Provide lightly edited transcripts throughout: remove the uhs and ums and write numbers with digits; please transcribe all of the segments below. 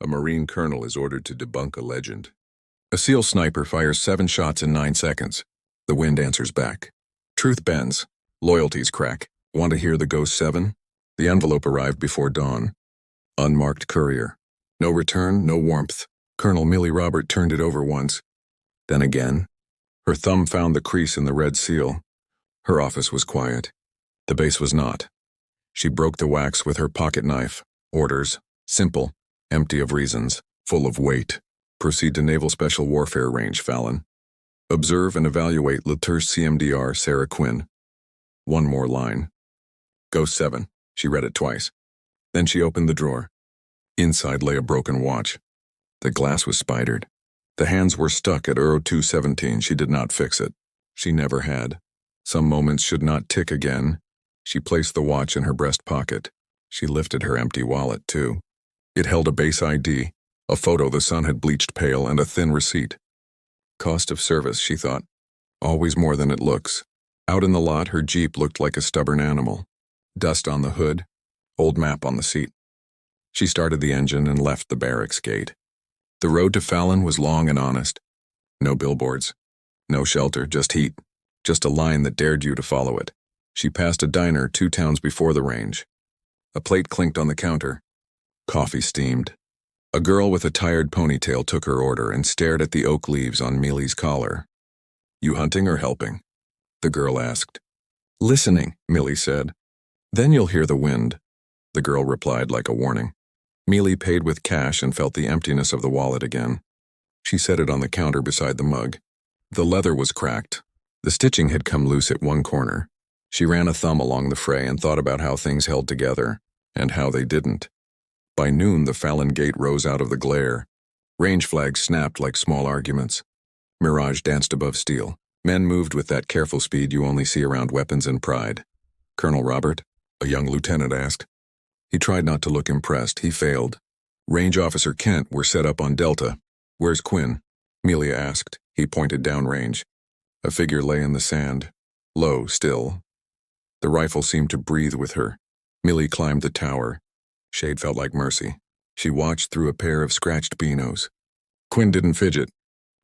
A Marine colonel is ordered to debunk a legend. A SEAL sniper fires 7 shots in 9 seconds. The wind answers back. Truth bends. Loyalties crack. Want to hear the Ghost 7? The envelope arrived before dawn. Unmarked courier. No return, no warmth. Colonel Milie Robert turned it over once. Then again. Her thumb found the crease in the red seal. Her office was quiet. The base was not. She broke the wax with her pocket knife. Orders. Simple. Empty of reasons. Full of weight. Proceed to Naval Special Warfare Range, Fallon. Observe and evaluate Lieutenant CMDR Sera Quinn. One more line. Ghost 7. She read it twice. Then she opened the drawer. Inside lay a broken watch. The glass was spidered. The hands were stuck at Euro 217. She did not fix it. She never had. Some moments should not tick again. She placed the watch in her breast pocket. She lifted her empty wallet, too. It held a base ID, a photo the sun had bleached pale, and a thin receipt. Cost of service, she thought. Always more than it looks. Out in the lot, her Jeep looked like a stubborn animal. Dust on the hood, old map on the seat. She started the engine and left the barracks gate. The road to Fallon was long and honest. No billboards. No shelter, just heat. Just a line that dared you to follow it. She passed a diner 2 towns before the range. A plate clinked on the counter. Coffee steamed. A girl with a tired ponytail took her order and stared at the oak leaves on Milie's collar. You hunting or helping? The girl asked. Listening, Milie said. Then you'll hear the wind. The girl replied like a warning. Milie paid with cash and felt the emptiness of the wallet again. She set it on the counter beside the mug. The leather was cracked. The stitching had come loose at one corner. She ran a thumb along the fray and thought about how things held together, and how they didn't. By noon, the Fallon gate rose out of the glare. Range flags snapped like small arguments. Mirage danced above steel. Men moved with that careful speed you only see around weapons and pride. Colonel Robert? A young lieutenant asked. He tried not to look impressed. He failed. Range Officer Kent were set up on Delta. Where's Quinn? Milie asked. He pointed downrange. A figure lay in the sand. Low, still. The rifle seemed to breathe with her. Milie climbed the tower. Shade felt like mercy. She watched through a pair of scratched binos. Quinn didn't fidget.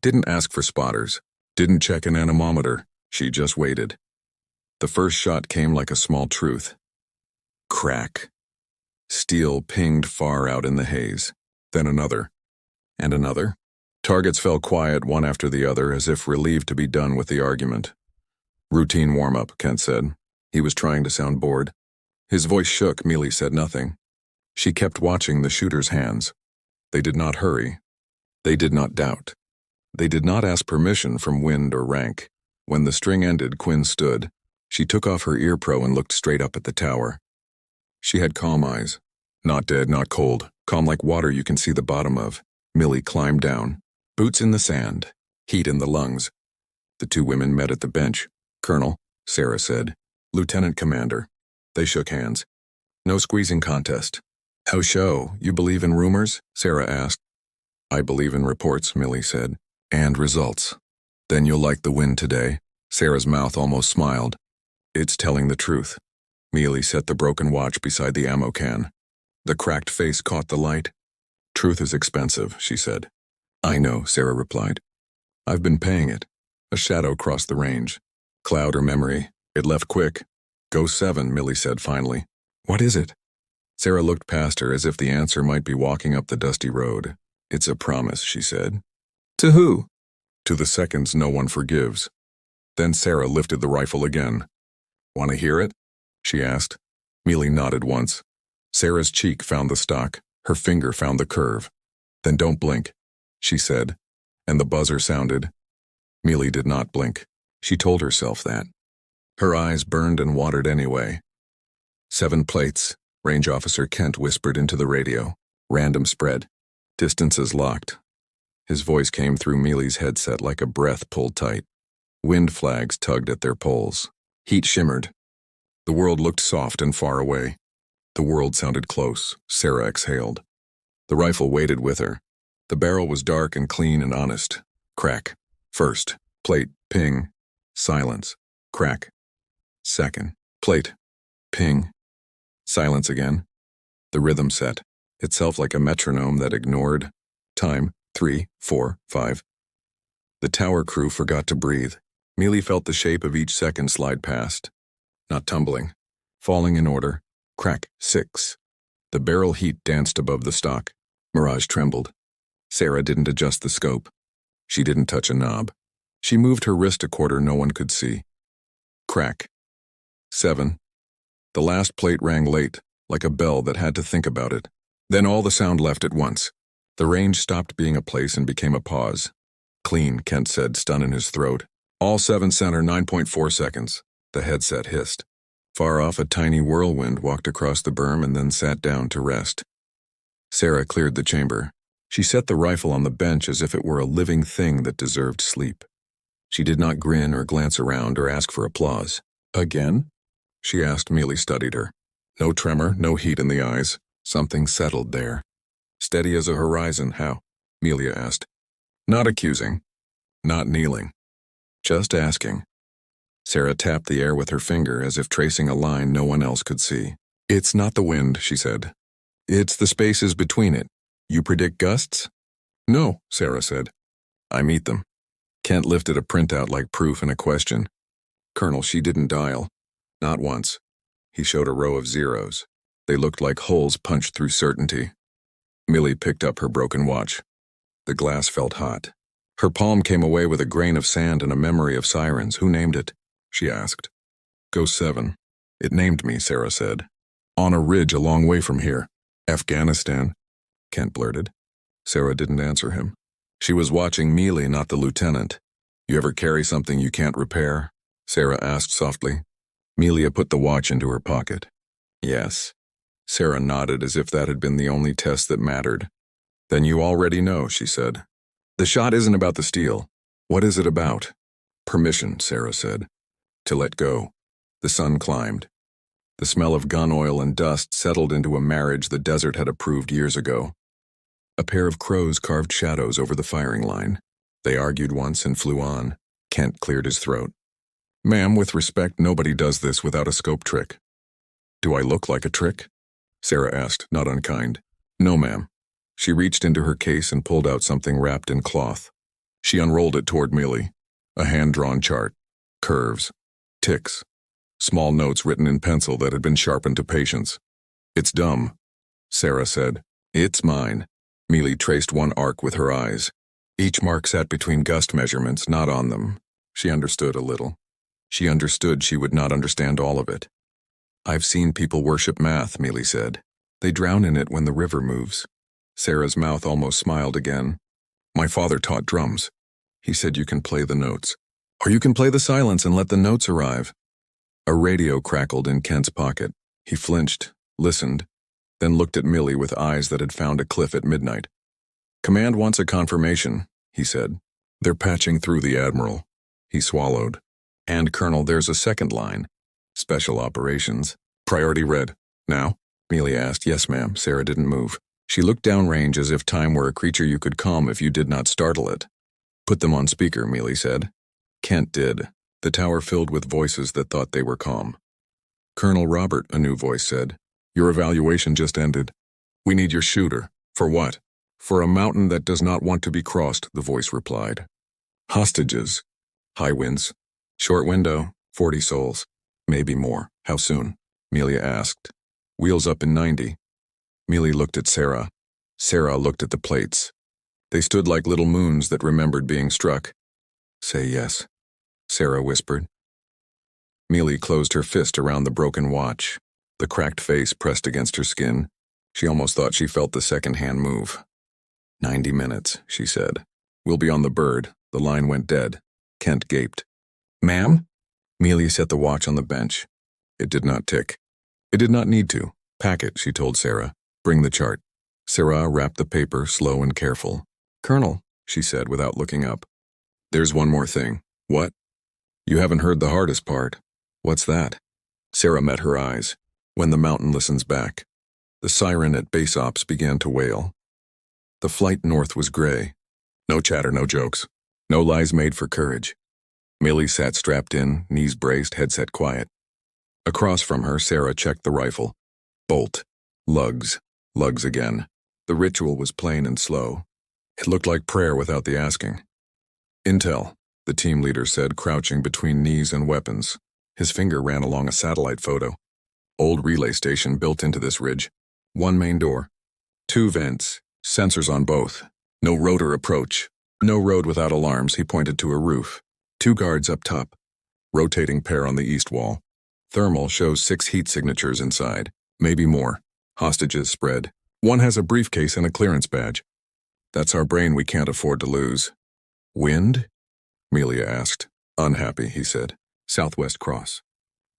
Didn't ask for spotters. Didn't check an anemometer. She just waited. The first shot came like a small truth. Crack. Steel pinged far out in the haze. Then another. And another. Targets fell quiet one after the other, as if relieved to be done with the argument. Routine warm-up, Kent said. He was trying to sound bored. His voice shook. Milie said nothing. She kept watching the shooter's hands. They did not hurry. They did not doubt. They did not ask permission from wind or rank. When the string ended, Quinn stood. She took off her ear pro and looked straight up at the tower. She had calm eyes. Not dead, not cold. Calm like water you can see the bottom of. Milie climbed down. Boots in the sand. Heat in the lungs. The 2 women met at the bench. Colonel, Sera said. Lieutenant Commander. They shook hands. No squeezing contest. How show? You believe in rumors? Sera asked. I believe in reports, Milie said. And results. Then you'll like the wind today. Sera's mouth almost smiled. It's telling the truth. Milie set the broken watch beside the ammo can. The cracked face caught the light. Truth is expensive, she said. I know, Sera replied. I've been paying it. A shadow crossed the range. Cloud or memory. It left quick. Ghost 7, Milie said finally. What is it? Sera looked past her as if the answer might be walking up the dusty road. It's a promise, she said. To who? To the seconds no one forgives. Then Sera lifted the rifle again. Want to hear it? She asked. Milie nodded once. Sera's cheek found the stock. Her finger found the curve. Then don't blink, she said, and the buzzer sounded. Milie did not blink. She told herself that. Her eyes burned and watered anyway. 7 plates, Range Officer Kent whispered into the radio. Random spread. Distances locked. His voice came through Milie's headset like a breath pulled tight. Wind flags tugged at their poles. Heat shimmered. The world looked soft and far away. The world sounded close. Sera exhaled. The rifle waited with her. The barrel was dark and clean and honest. Crack. First. Plate. Ping. Silence. Crack. Second. Plate. Ping. Silence again. The rhythm set. itself like a metronome that ignored time, 3, 4, 5. The tower crew forgot to breathe. Milie felt the shape of each second slide past. Not tumbling. Falling in order. Crack, 6. The barrel heat danced above the stock. Mirage trembled. Sera didn't adjust the scope. She didn't touch a knob. She moved her wrist a quarter no one could see. Crack. 7. The last plate rang late, like a bell that had to think about it. Then all the sound left at once. The range stopped being a place and became a pause. Clean, Kent said, stun in his throat. All 7 center 9.4 seconds. The headset hissed. Far off, a tiny whirlwind walked across the berm and then sat down to rest. Sera cleared the chamber. She set the rifle on the bench as if it were a living thing that deserved sleep. She did not grin or glance around or ask for applause. Again? She asked. Milie studied her. No tremor, no heat in the eyes. Something settled there. Steady as a horizon, how? Milie asked. Not accusing. Not kneeling. Just asking. Sera tapped the air with her finger as if tracing a line no one else could see. It's not the wind, she said. It's the spaces between it. You predict gusts? No, Sera said. I meet them. Kent lifted a printout like proof and a question. Colonel, she didn't dial. Not once. He showed a row of zeros. They looked like holes punched through certainty. Milie picked up her broken watch. The glass felt hot. Her palm came away with a grain of sand and a memory of sirens. Who named it? She asked. Go 7. It named me, Sera said. On a ridge a long way from here. Afghanistan, Kent blurted. Sera didn't answer him. She was watching Milie, not the lieutenant. You ever carry something you can't repair? Sera asked softly. Milie put the watch into her pocket. Yes. Sera nodded as if that had been the only test that mattered. Then you already know, she said. The shot isn't about the steel. What is it about? Permission, Sera said. To let go. The sun climbed. The smell of gun oil and dust settled into a marriage the desert had approved years ago. A pair of crows carved shadows over the firing line. They argued once and flew on. Kent cleared his throat. Ma'am, with respect, nobody does this without a scope trick. Do I look like a trick? Sera asked, not unkind. No, ma'am. She reached into her case and pulled out something wrapped in cloth. She unrolled it toward Milie. A hand-drawn chart. Curves. Ticks. Small notes written in pencil that had been sharpened to patience. It's dumb, Sera said. It's mine. Milie traced one arc with her eyes. Each mark sat between gust measurements, not on them. She understood a little. She understood she would not understand all of it. I've seen people worship math, Milie said. They drown in it when the river moves. Sera's mouth almost smiled again. My father taught drums. He said you can play the notes. Or you can play the silence and let the notes arrive. A radio crackled in Kent's pocket. He flinched, listened, then looked at Milie with eyes that had found a cliff at midnight. Command wants a confirmation, he said. They're patching through the Admiral. He swallowed. And, Colonel, there's a second line. Special operations. Priority red. Now? Milie asked. Yes, ma'am. Sera didn't move. She looked downrange as if time were a creature you could calm if you did not startle it. Put them on speaker, Milie said. Kent did. The tower filled with voices that thought they were calm. Colonel Robert, a new voice said. Your evaluation just ended. We need your shooter. For what? For a mountain that does not want to be crossed, the voice replied. Hostages. High winds. Short window, 40 souls. Maybe more. How soon? Milie asked. Wheels up in 90. Milie looked at Sera. Sera looked at the plates. They stood like little moons that remembered being struck. Say yes, Sera whispered. Milie closed her fist around the broken watch. The cracked face pressed against her skin. She almost thought she felt the second hand move. 90 minutes, she said. We'll be on the bird. The line went dead. Kent gaped. Ma'am? Milie set the watch on the bench. It did not tick. It did not need to. Pack it, she told Sera. Bring the chart. Sera wrapped the paper, slow and careful. Colonel, she said without looking up. There's one more thing. What? You haven't heard the hardest part. What's that? Sera met her eyes. When the mountain listens back. The siren at base ops began to wail. The flight north was gray. No chatter, no jokes. No lies made for courage. Milie sat strapped in, knees braced, headset quiet. Across from her, Sera checked the rifle. Bolt. Lugs. Lugs again. The ritual was plain and slow. It looked like prayer without the asking. Intel, the team leader said, crouching between knees and weapons. His finger ran along a satellite photo. Old relay station built into this ridge. One main door. 2 vents, sensors on both. No rotor approach. No road without alarms. He pointed to a roof. 2 guards up top. Rotating pair on the east wall. Thermal shows 6 heat signatures inside. Maybe more. Hostages spread. One has a briefcase and a clearance badge. That's our brain we can't afford to lose. Wind? Milie asked. Unhappy, he said. Southwest cross.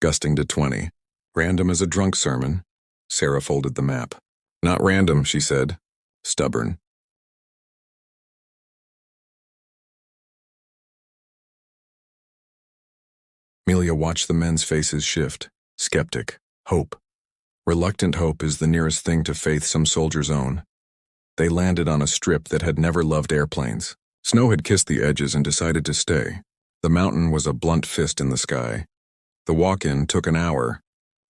Gusting to 20. Random as a drunk sermon. Sera folded the map. Not random, she said. Stubborn. Milie watched the men's faces shift. Skeptic. Hope. Reluctant hope is the nearest thing to faith some soldiers own. They landed on a strip that had never loved airplanes. Snow had kissed the edges and decided to stay. The mountain was a blunt fist in the sky. The walk-in took an hour.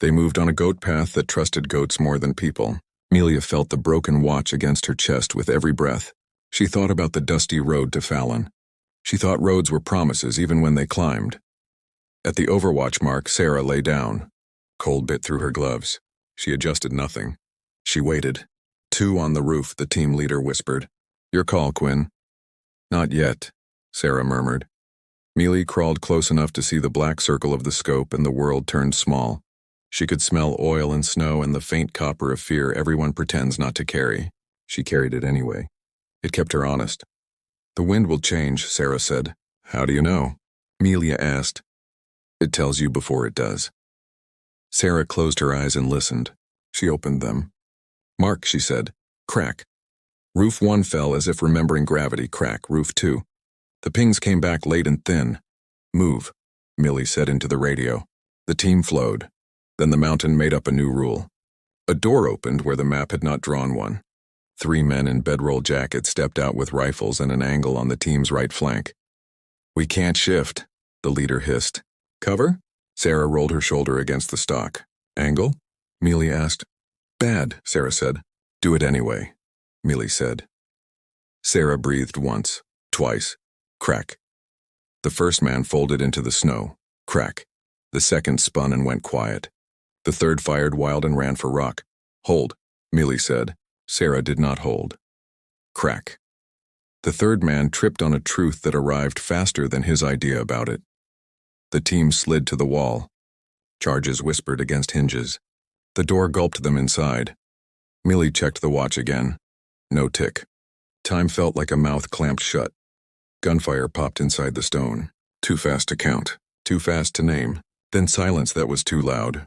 They moved on a goat path that trusted goats more than people. Milie felt the broken watch against her chest with every breath. She thought about the dusty road to Fallon. She thought roads were promises even when they climbed. At the overwatch mark, Sera lay down. Cold bit through her gloves. She adjusted nothing. She waited. 2 on the roof, the team leader whispered. Your call, Quinn. Not yet, Sera murmured. Milie crawled close enough to see the black circle of the scope, and the world turned small. She could smell oil and snow and the faint copper of fear everyone pretends not to carry. She carried it anyway. It kept her honest. The wind will change, Sera said. How do you know? Milie asked. It tells you before it does. Sera closed her eyes and listened. She opened them. Mark, she said. Crack. Roof 1 fell as if remembering gravity. Crack. Roof 2. The pings came back late and thin. Move, Milie said into the radio. The team flowed. Then the mountain made up a new rule. A door opened where the map had not drawn one. 3 men in bedroll jackets stepped out with rifles and an angle on the team's right flank. We can't shift, the leader hissed. Cover? Sera rolled her shoulder against the stock. Angle? Milie asked. Bad, Sera said. Do it anyway, Milie said. Sera breathed once, twice. Crack. The first man folded into the snow. Crack. The second spun and went quiet. The third fired wild and ran for rock. Hold, Milie said. Sera did not hold. Crack. The third man tripped on a truth that arrived faster than his idea about it. The team slid to the wall. Charges whispered against hinges. The door gulped them inside. Milie checked the watch again. No tick. Time felt like a mouth clamped shut. Gunfire popped inside the stone. Too fast to count. Too fast to name. Then silence that was too loud.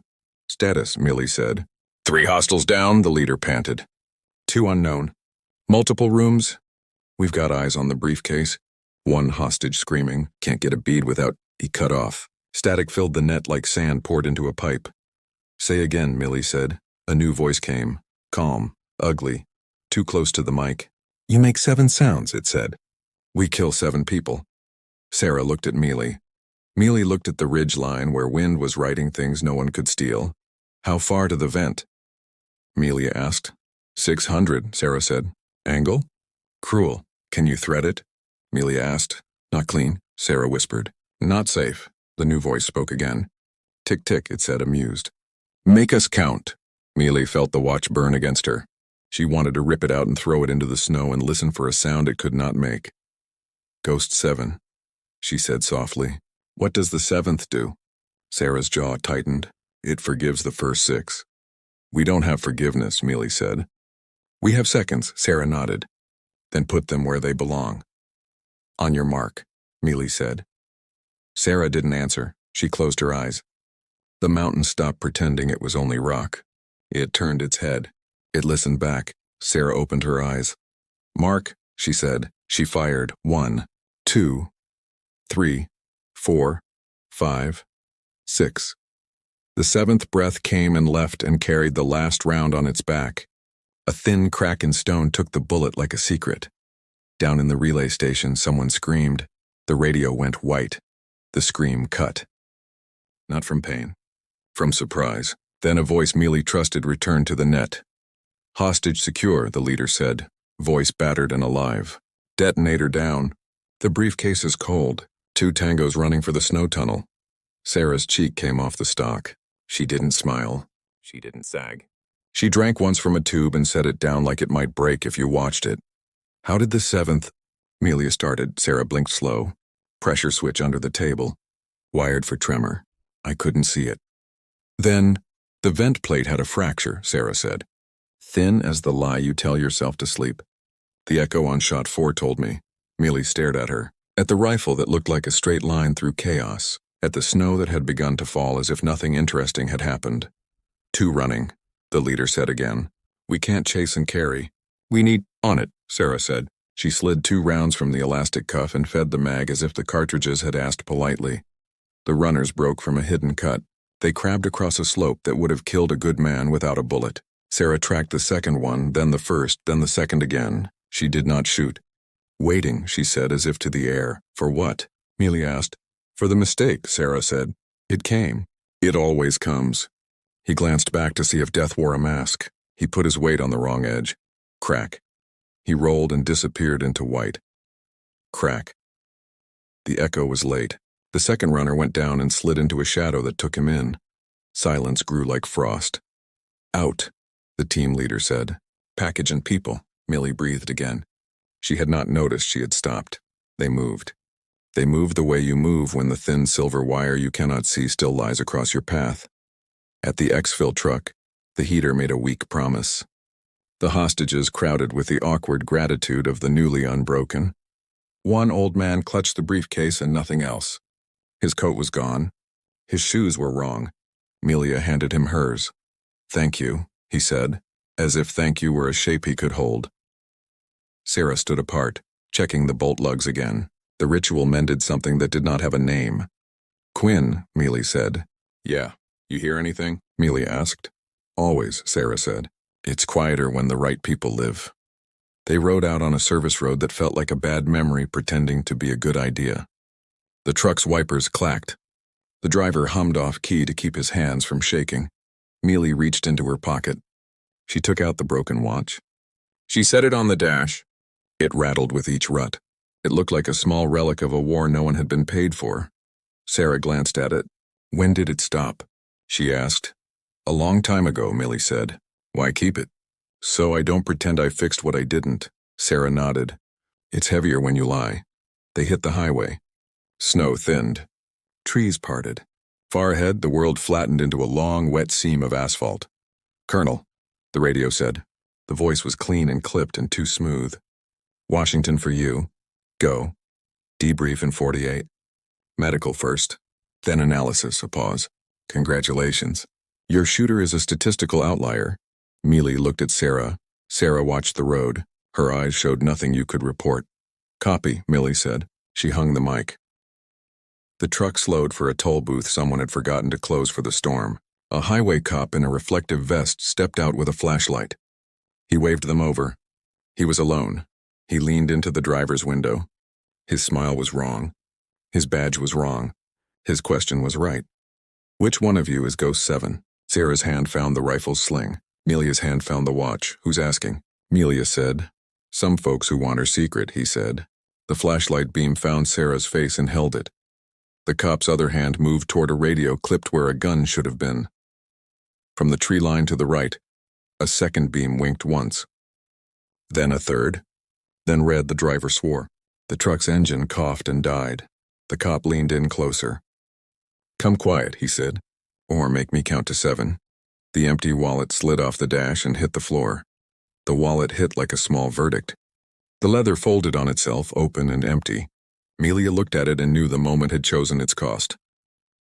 Status, Milie said. 3 hostiles down, the leader panted. 2 unknown. Multiple rooms. We've got eyes on the briefcase. 1 hostage screaming. Can't get a bead without... He cut off. Static filled the net like sand poured into a pipe. Say again, Milie said. A new voice came. Calm. Ugly. Too close to the mic. You make 7 sounds, it said. We kill 7 people. Sera looked at Milie. Milie looked at the ridge line where wind was writing things no one could steal. How far to the vent? Milie asked. 600, Sera said. Angle? Cruel. Can you thread it? Milie asked. Not clean, Sera whispered. Not safe, the new voice spoke again. Tick tick, it said, amused. Make us count. Milie felt the watch burn against her. She wanted to rip it out and throw it into the snow and listen for a sound it could not make. Ghost 7, she said softly. What does the 7th do? Sera's jaw tightened. It forgives the first 6. We don't have forgiveness, Milie said. We have seconds, Sera nodded. Then put them where they belong. On your mark, Milie said. Sera didn't answer. She closed her eyes. The mountain stopped pretending it was only rock. It turned its head. It listened back. Sera opened her eyes. Mark, she said. She fired. 1, 2, 3, 4, 5, 6. The 7th breath came and left and carried the last round on its back. A thin crack in stone took the bullet like a secret. Down in the relay station, someone screamed. The radio went white. The scream cut. Not from pain. From surprise. Then a voice Milie trusted returned to the net. Hostage secure, the leader said, voice battered and alive. Detonator down. The briefcase is cold. 2 tangos running for the snow tunnel. Sera's cheek came off the stock. She didn't smile. She didn't sag. She drank once from a tube and set it down like it might break if you watched it. How did the 7th? Milie started. Sera blinked slow. Pressure switch under the table. Wired for tremor. I couldn't see it. Then, the vent plate had a fracture, Sera said. Thin as the lie you tell yourself to sleep. The echo on shot 4 told me. Milie stared at her. At the rifle that looked like a straight line through chaos. At the snow that had begun to fall as if nothing interesting had happened. 2 running, the leader said again. We can't chase and carry. We need on it, Sera said. She slid 2 rounds from the elastic cuff and fed the mag as if the cartridges had asked politely. The runners broke from a hidden cut. They crabbed across a slope that would have killed a good man without a bullet. Sera tracked the second one, then the first, then the second again. She did not shoot. Waiting, she said as if to the air. For what? Milie asked. For the mistake, Sera said. It came. It always comes. He glanced back to see if death wore a mask. He put his weight on the wrong edge. Crack. He rolled and disappeared into white. Crack. The echo was late. The second runner went down and slid into a shadow that took him in. Silence grew like frost. Out, the team leader said. Package and people, Milie breathed again. She had not noticed she had stopped. They moved. They moved the way you move when the thin silver wire you cannot see still lies across your path. At the exfil truck, the heater made a weak promise. The hostages crowded with the awkward gratitude of the newly unbroken. One old man clutched the briefcase and nothing else. His coat was gone. His shoes were wrong. Milie handed him hers. Thank you, he said, as if thank you were a shape he could hold. Sera stood apart, checking the bolt lugs again. The ritual mended something that did not have a name. Quinn, Milie said. Yeah, you hear anything? Milie asked. Always, Sera said. It's quieter when the right people live. They rode out on a service road that felt like a bad memory pretending to be a good idea. The truck's wipers clacked. The driver hummed off key to keep his hands from shaking. Milie reached into her pocket. She took out the broken watch. She set it on the dash. It rattled with each rut. It looked like a small relic of a war no one had been paid for. Sera glanced at it. When did it stop? She asked. A long time ago, Milie said. Why keep it? So I don't pretend I fixed what I didn't. Sera nodded. It's heavier when you lie. They hit the highway. Snow thinned. Trees parted. Far ahead, the world flattened into a long, wet seam of asphalt. Colonel, the radio said. The voice was clean and clipped and too smooth. Washington for you. Go. Debrief in 48. Medical first. Then analysis, a pause. Congratulations. Your shooter is a statistical outlier. Milie looked at Sera. Sera watched the road. Her eyes showed nothing you could report. Copy, Milie said. She hung the mic. The truck slowed for a toll booth someone had forgotten to close for the storm. A highway cop in a reflective vest stepped out with a flashlight. He waved them over. He was alone. He leaned into the driver's window. His smile was wrong. His badge was wrong. His question was right. Which one of you is Ghost 7? Sera's hand found the rifle's sling. Milia's hand found the watch. Who's asking? Milie said. Some folks who want her secret, he said. The flashlight beam found Sera's face and held it. The cop's other hand moved toward a radio clipped where a gun should have been. From the tree line to the right, a second beam winked once. Then a third. Then red, the driver swore. The truck's engine coughed and died. The cop leaned in closer. Come quiet, he said, or make me count to 7. The empty wallet slid off the dash and hit the floor. The wallet hit like a small verdict. The leather folded on itself, open and empty. Milie looked at it and knew the moment had chosen its cost.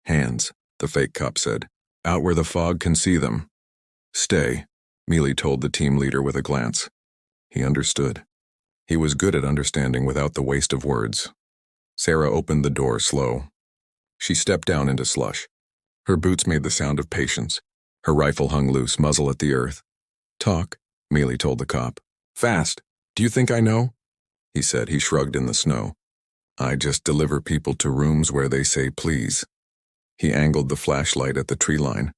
Hands, the fake cop said. Out where the fog can see them. Stay, Milie told the team leader with a glance. He understood. He was good at understanding without the waste of words. Sera opened the door slow. She stepped down into slush. Her boots made the sound of patience. Her rifle hung loose, muzzle at the earth. Talk, Milie told the cop. Fast. Do you think I know? He said. He shrugged in the snow. I just deliver people to rooms where they say please. He angled the flashlight at the tree line.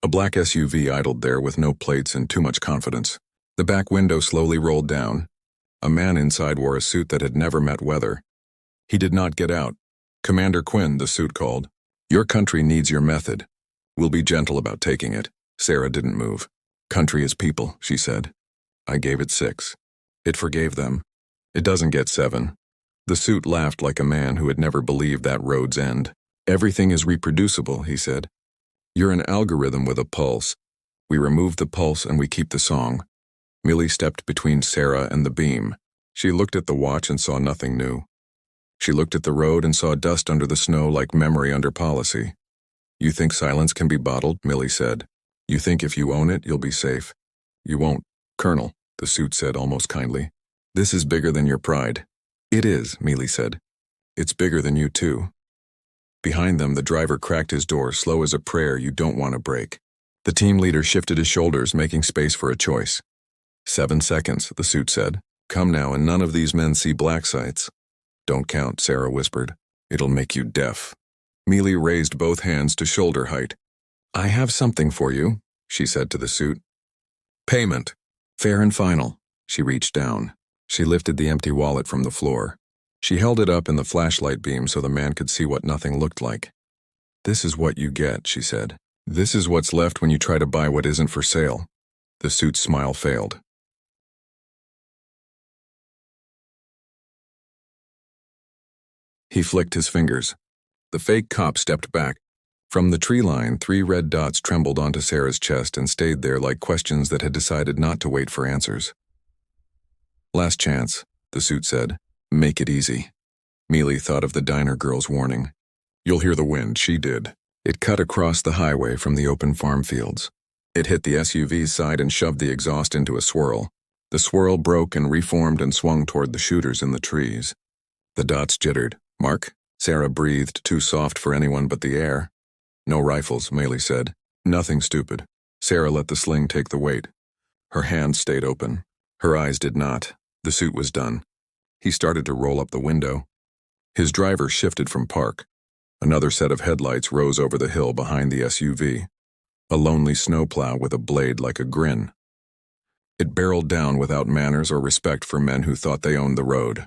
A black SUV idled there with no plates and too much confidence. The back window slowly rolled down. A man inside wore a suit that had never met weather. He did not get out. "Commander Quinn," the suit called. "Your country needs your method. We'll be gentle about taking it." Sera didn't move. "Country is people," she said. "I gave it 6. It forgave them. It doesn't get 7. The suit laughed like a man who had never believed that road's end. "Everything is reproducible," he said. "You're an algorithm with a pulse. We remove the pulse and we keep the song." Milie stepped between Sera and the beam. She looked at the watch and saw nothing new. She looked at the road and saw dust under the snow like memory under policy. "You think silence can be bottled?" Milie said. "You think if you own it, you'll be safe. You won't, Colonel," the suit said almost kindly. "This is bigger than your pride." "It is," Milie said. "It's bigger than you too." Behind them, the driver cracked his door, slow as a prayer you don't want to break. The team leader shifted his shoulders, making space for a choice. 7 seconds, the suit said. "Come now, and none of these men see black sites." "Don't count," Sera whispered. "It'll make you deaf." Milie raised both hands to shoulder height. "I have something for you," she said to the suit. "Payment. Fair and final." She reached down. She lifted the empty wallet from the floor. She held it up in the flashlight beam so the man could see what nothing looked like. "This is what you get," she said. "This is what's left when you try to buy what isn't for sale." The suit's smile failed. He flicked his fingers. The fake cop stepped back. From the tree line, 3 red dots trembled onto Sera's chest and stayed there like questions that had decided not to wait for answers. "Last chance," the suit said. "Make it easy." Milie thought of the diner girl's warning. "You'll hear the wind," she did. It cut across the highway from the open farm fields. It hit the SUV's side and shoved the exhaust into a swirl. The swirl broke and reformed and swung toward the shooters in the trees. The dots jittered. "Mark?" Sera breathed, too soft for anyone but the air. "No rifles," Milie said. "Nothing stupid." Sera let the sling take the weight. Her hand stayed open. Her eyes did not. The suit was done. He started to roll up the window. His driver shifted from park. Another set of headlights rose over the hill behind the SUV. A lonely snowplow with a blade like a grin. It barreled down without manners or respect for men who thought they owned the road.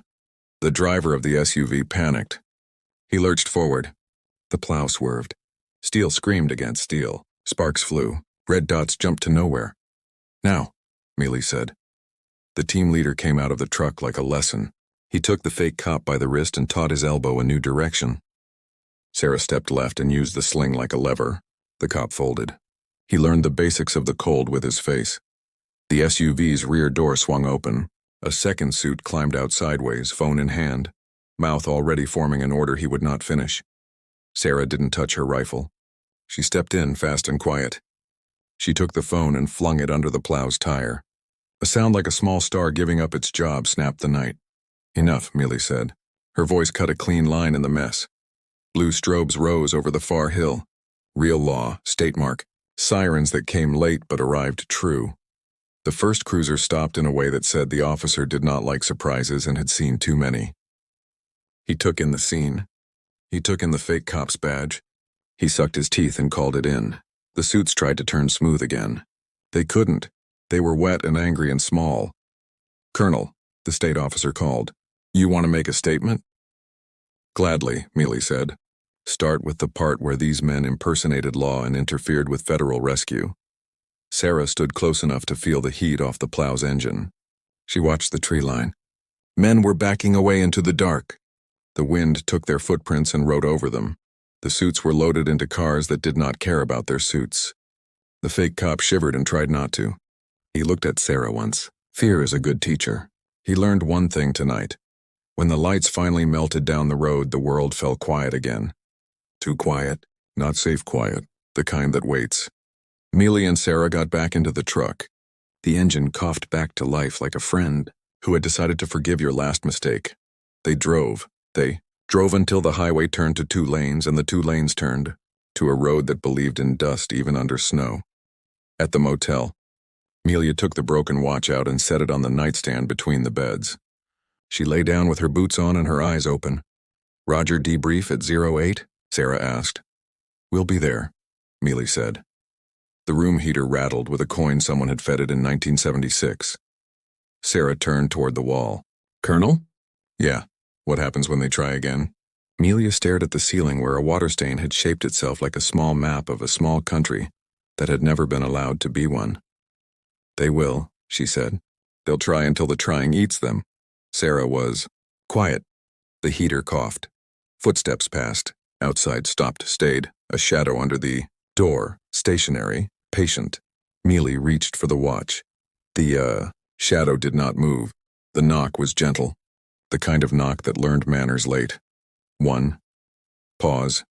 The driver of the SUV panicked. He lurched forward. The plow swerved. Steel screamed against steel. Sparks flew. Red dots jumped to nowhere. "Now," Milie said. The team leader came out of the truck like a lesson. He took the fake cop by the wrist and taught his elbow a new direction. Sera stepped left and used the sling like a lever. The cop folded. He learned the basics of the cold with his face. The SUV's rear door swung open. A second suit climbed out sideways, phone in hand, mouth already forming an order he would not finish. Sera didn't touch her rifle. She stepped in, fast and quiet. She took the phone and flung it under the plow's tire. A sound like a small star giving up its job snapped the night. "Enough," Milie said. Her voice cut a clean line in the mess. Blue strobes rose over the far hill. Real law, state mark, sirens that came late but arrived true. The first cruiser stopped in a way that said the officer did not like surprises and had seen too many. He took in the scene. He took in the fake cop's badge. He sucked his teeth and called it in. The suits tried to turn smooth again. They couldn't. They were wet and angry and small. "Colonel," the state officer called. "You want to make a statement?" "Gladly," Milie said. "Start with the part where these men impersonated law and interfered with federal rescue." Sera stood close enough to feel the heat off the plow's engine. She watched the tree line. Men were backing away into the dark. The wind took their footprints and rode over them. The suits were loaded into cars that did not care about their suits. The fake cop shivered and tried not to. He looked at Sera once. Fear is a good teacher. He learned one thing tonight. When the lights finally melted down the road, the world fell quiet again. Too quiet, not safe quiet, the kind that waits. Milie and Sera got back into the truck. The engine coughed back to life like a friend who had decided to forgive your last mistake. They drove until the highway turned to 2 lanes and the 2 lanes turned to a road that believed in dust even under snow. At the motel, Milie took the broken watch out and set it on the nightstand between the beds. She lay down with her boots on and her eyes open. "Roger debrief at 08?" Sera asked. "We'll be there," Milie said. The room heater rattled with a coin someone had fed it in 1976. Sera turned toward the wall. Colonel? Yeah. What happens when they try again? Milie stared at the ceiling where a water stain had shaped itself like a small map of a small country that had never been allowed to be one. They will, she said. They'll try until the trying eats them. Sera was quiet. The heater coughed. Footsteps passed. Outside stopped, stayed, a shadow under the door, stationary, patient. Milie reached for the watch. The shadow did not move. The knock was gentle, the kind of knock that learned manners late. 1. Pause.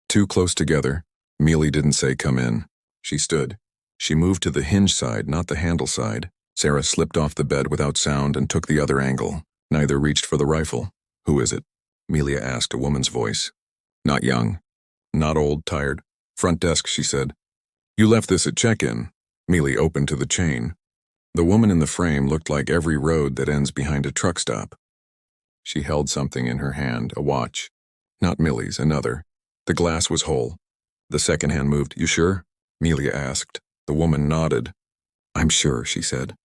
2 close together. Milie didn't say come in. She stood. She moved to the hinge side, not the handle side. Sera slipped off the bed without sound and took the other angle. Neither reached for the rifle. Who is it? Milie asked, a woman's voice. Not young. Not old, tired. Front desk, she said. You left this at check-in. Milie opened to the chain. The woman in the frame looked like every road that ends behind a truck stop. She held something in her hand, a watch. Not Milie's, another. The glass was whole. The second hand moved. You sure? Milie asked. The woman nodded. I'm sure, she said.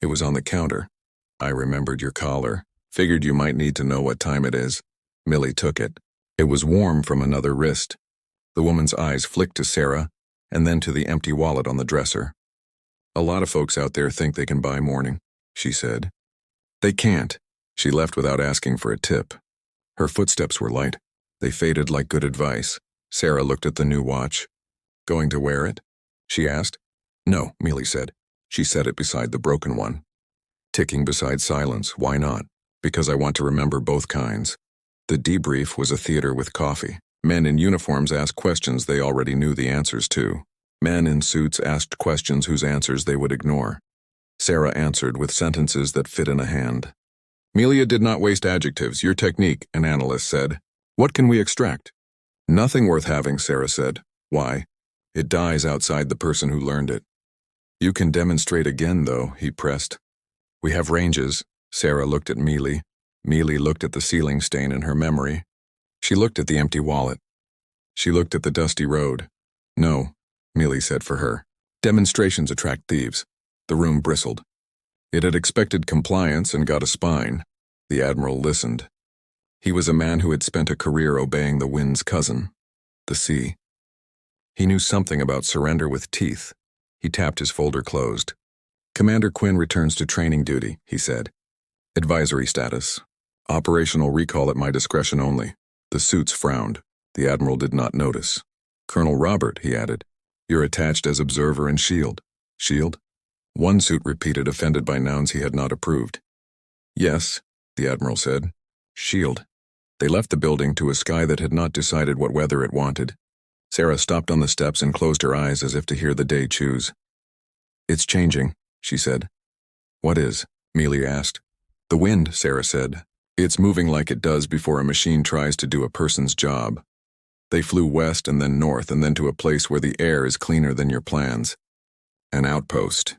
It was on the counter. I remembered your collar. Figured you might need to know what time it is. Milie took it. It was warm from another wrist. The woman's eyes flicked to Sera, and then to the empty wallet on the dresser. A lot of folks out there think they can buy morning, she said. They can't. She left without asking for a tip. Her footsteps were light. They faded like good advice. Sera looked at the new watch. Going to wear it? She asked. No, Milie said. She set it beside the broken one. Ticking beside silence, why not? Because I want to remember both kinds. The debrief was a theater with coffee. Men in uniforms asked questions they already knew the answers to. Men in suits asked questions whose answers they would ignore. Sera answered with sentences that fit in a hand. Milie did not waste adjectives. Your technique, an analyst said. What can we extract? Nothing worth having, Sera said. Why? It dies outside the person who learned it. You can demonstrate again, though, he pressed. We have ranges. Sera looked at Milie. Milie looked at the ceiling stain in her memory. She looked at the empty wallet. She looked at the dusty road. No, Milie said for her. Demonstrations attract thieves. The room bristled. It had expected compliance and got a spine. The Admiral listened. He was a man who had spent a career obeying the wind's cousin, the sea. He knew something about surrender with teeth. He tapped his folder closed. Commander Quinn returns to training duty, he said. Advisory status. Operational recall at my discretion only. The suits frowned. The Admiral did not notice. Colonel Robert, he added. You're attached as observer and shield. Shield? One suit repeated, offended by nouns he had not approved. Yes, the Admiral said. Shield. They left the building to a sky that had not decided what weather it wanted. Sera stopped on the steps and closed her eyes as if to hear the day choose. It's changing, she said. What is? Milie asked. The wind, Sera said. It's moving like it does before a machine tries to do a person's job. They flew west and then north and then to a place where the air is cleaner than your plans. An outpost.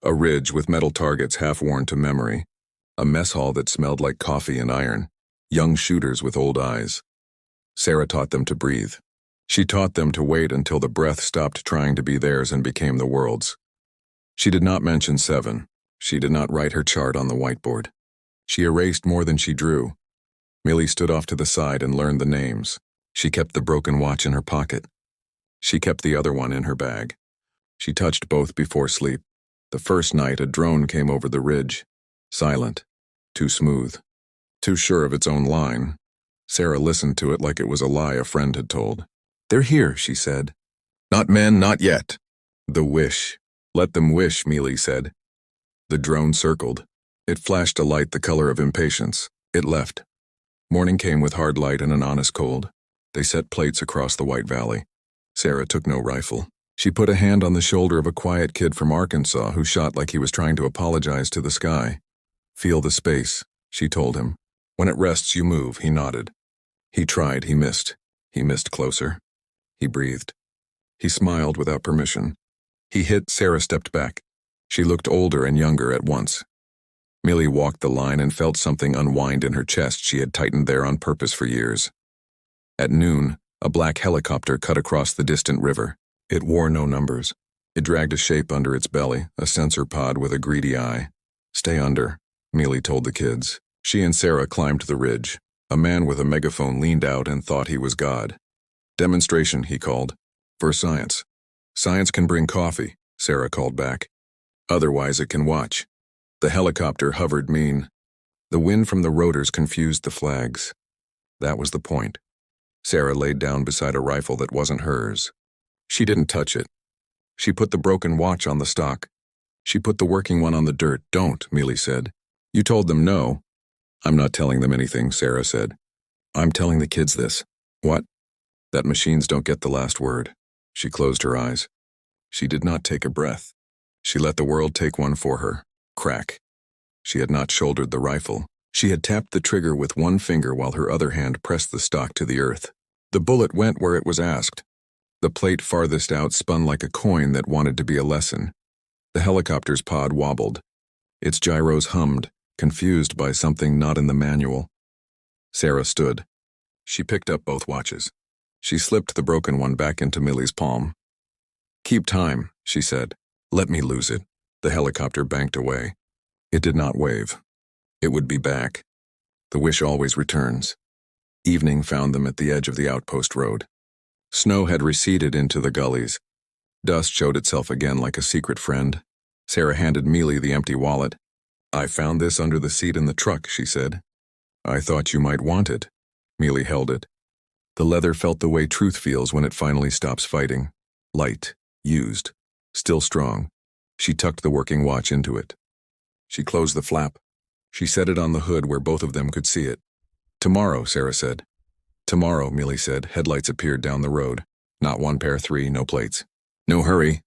A ridge with metal targets half worn to memory. A mess hall that smelled like coffee and iron. Young shooters with old eyes. Sera taught them to breathe. She taught them to wait until the breath stopped trying to be theirs and became the world's. She did not mention 7. She did not write her chart on the whiteboard. She erased more than she drew. Milie stood off to the side and learned the names. She kept the broken watch in her pocket. She kept the other one in her bag. She touched both before sleep. The first night, a drone came over the ridge. Silent. Too smooth. Too sure of its own line. Sera listened to it like it was a lie a friend had told. They're here, she said. Not men, not yet. The wish. Let them wish, Milie said. The drone circled. It flashed a light the color of impatience. It left. Morning came with hard light and an honest cold. They set plates across the White Valley. Sera took no rifle. She put a hand on the shoulder of a quiet kid from Arkansas who shot like he was trying to apologize to the sky. Feel the space, she told him. When it rests, you move, he nodded. He tried, he missed. He missed closer. He breathed. He smiled without permission. He hit. Sera stepped back. She looked older and younger at once. Milie walked the line and felt something unwind in her chest she had tightened there on purpose for years. At noon, a black helicopter cut across the distant river. It wore no numbers. It dragged a shape under its belly, a sensor pod with a greedy eye. Stay under, Milie told the kids. She and Sera climbed the ridge. A man with a megaphone leaned out and thought he was God. Demonstration, he called. For science. Science can bring coffee, Sera called back. Otherwise it can watch. The helicopter hovered mean. The wind from the rotors confused the flags. That was the point. Sera laid down beside a rifle that wasn't hers. She didn't touch it. She put the broken watch on the stock. She put the working one on the dirt. Don't, Milie said. You told them no. I'm not telling them anything, Sera said. I'm telling the kids this. What? That machines don't get the last word. She closed her eyes. She did not take a breath. She let the world take one for her. Crack. She had not shouldered the rifle. She had tapped the trigger with one finger while her other hand pressed the stock to the earth. The bullet went where it was asked. The plate farthest out spun like a coin that wanted to be a lesson. The helicopter's pod wobbled. Its gyros hummed, confused by something not in the manual. Sera stood. She picked up both watches. She slipped the broken one back into Milie's palm. Keep time, she said. Let me lose it. The helicopter banked away. It did not wave. It would be back. The wish always returns. Evening found them at the edge of the outpost road. Snow had receded into the gullies. Dust showed itself again like a secret friend. Sera handed Milie the empty wallet. I found this under the seat in the truck, she said. I thought you might want it. Milie held it. The leather felt the way truth feels when it finally stops fighting. Light, used, still strong. She tucked the working watch into it. She closed the flap. She set it on the hood where both of them could see it. Tomorrow, Sera said. Tomorrow, Milie said. Headlights appeared down the road. Not one pair, three, no plates. No hurry,